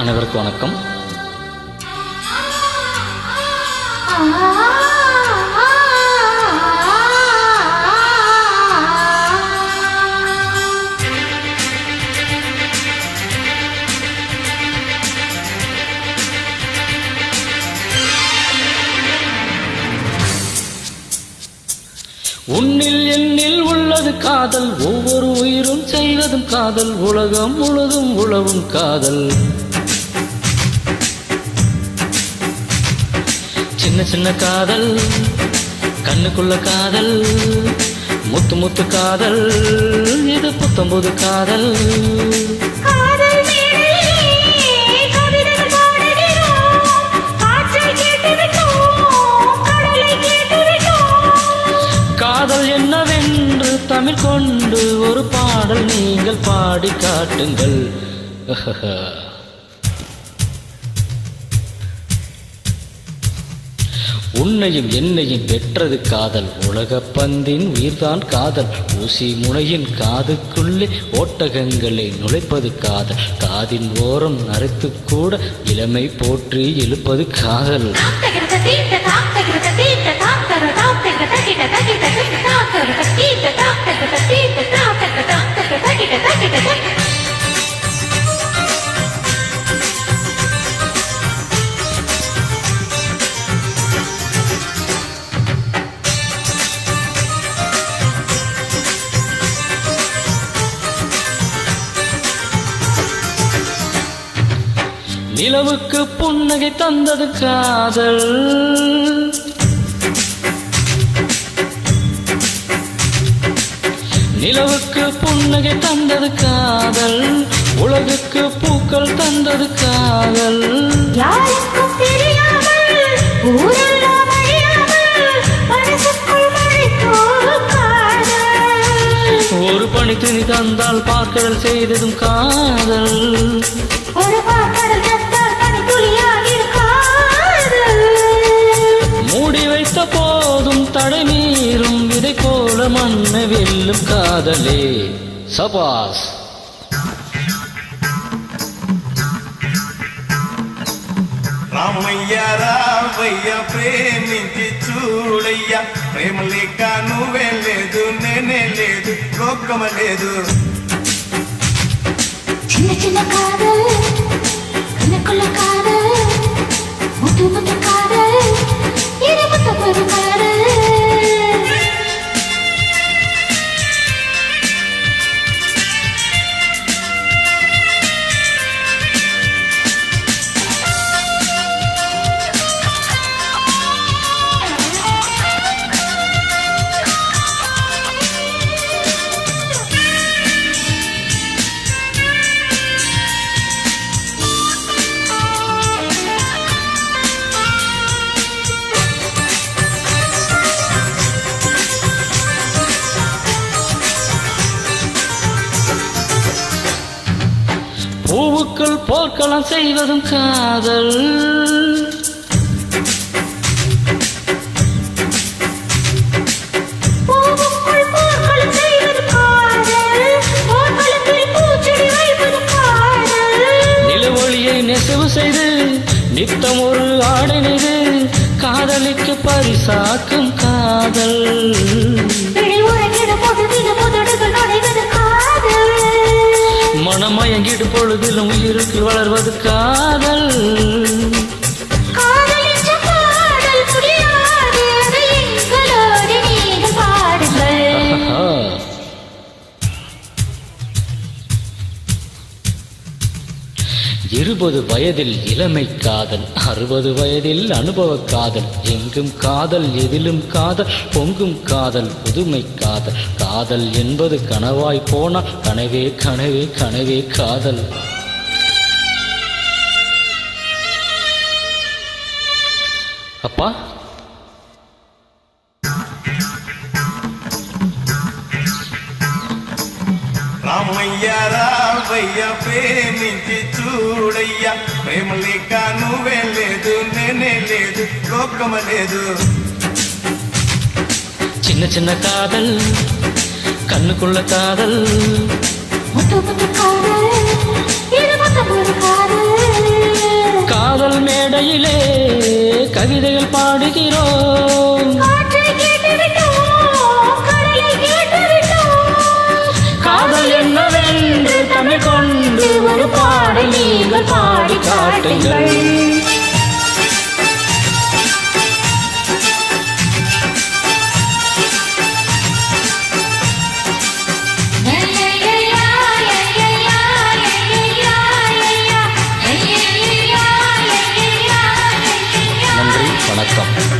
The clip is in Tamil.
அனைவருக்கும் வணக்கம். உன்னில் என்னில் உள்ளது காதல், ஒவ்வொரு உயிரும் செய்வதும் காதல், உலகம் முழுதும் உழவும் காதல். சின்ன சின்ன காதல், கண்ணுக்குள்ள காதல், முத்து முத்து காதல், இது புத்தம்புது காதல். காதல் என்னவென்று தமிழ் கொண்டு ஒரு பாடல் நீங்கள் பாடி காட்டுங்கள். உன்னையும் என்னையும் பெற்றது காதல், உலகப் பந்தின் உயிர்தான் காதல், ஊசி முனையின் காதுக்குள்ளே ஓட்டகங்களை நுழைப்பது காதல், காதின் ஓரம் நரைத்து கூட இளமை போற்றி எழுப்பது காதல். நிலவுக்கு புன்னகை தந்தது காதல், நிலவுக்கு புன்னகை தந்தது காதல், உலகுக்கு பூக்கள் தந்தது காதல். ஒரு பனி துணி தந்தால் பார்க்கடல் செய்ததும் காதல், மூடி வைத்த போதும் தடை மீறும் விதை போல மண்ணை வெல்லும் காதலே. சபாஸ். రామయ్య రావయ్య ప్రేమించి చూడయ్యా, ప్రేమ లేక నువ్వే లేదు నేనే లేదు లోకమ లేదు. చిన్న చిన్న కాదల్, కనకుల కాదల్, ముద్దు ముద్దు కాదల్, ఇది ముద్దు ముద్దు కాదల్. பூவுக்குள் போர்க்களம் செய்வதும் காதல், பூவுக்குள் போர்க்களம் செய்வது காதல், போர்க்களத்தில் பூச்செடி வைப்பது காதல். நிலவொளியை நெசவு செய்து நித்தம் ஒரு ஆடை நெய்து காதலிக்கு பரிசாக்கும் காதல். மனமயங்கிடு பொழுதிலும் உயிருக்கு வளர்வது காதல். இருபது வயதில் இளமை காதல், 60 வயதில் அனுபவ காதல், எங்கும் காதல் எதிலும் காதல், பொங்கும் காதல் புதுமை காதல். காதல் என்பது கனவாய் போனால் கனவே கனவே கனவே காதல். அப்பா రామయ్య రావయ్య ప్రేమించి చూడయ్యా, ప్రేమ లేక నువ్వే లేదు నేనే లేదు లోకమ లేదు. சின்ன சின்ன காதல், கண்ணுக்குள்ள காதல், முத்து முத்து காதல், இது முத்து முத்து காதல். கவிதைகள் பாடுகிறோம். காற்றை கேட்டுவிட்டோம், கடலை கேட்டுவிட்டோம். காதல் என்னவென்று தமிழ் கொண்டு ஒரு பாடல் நீங்கள் பாடி காட்டுங்கள். நன்றி, வணக்கம்.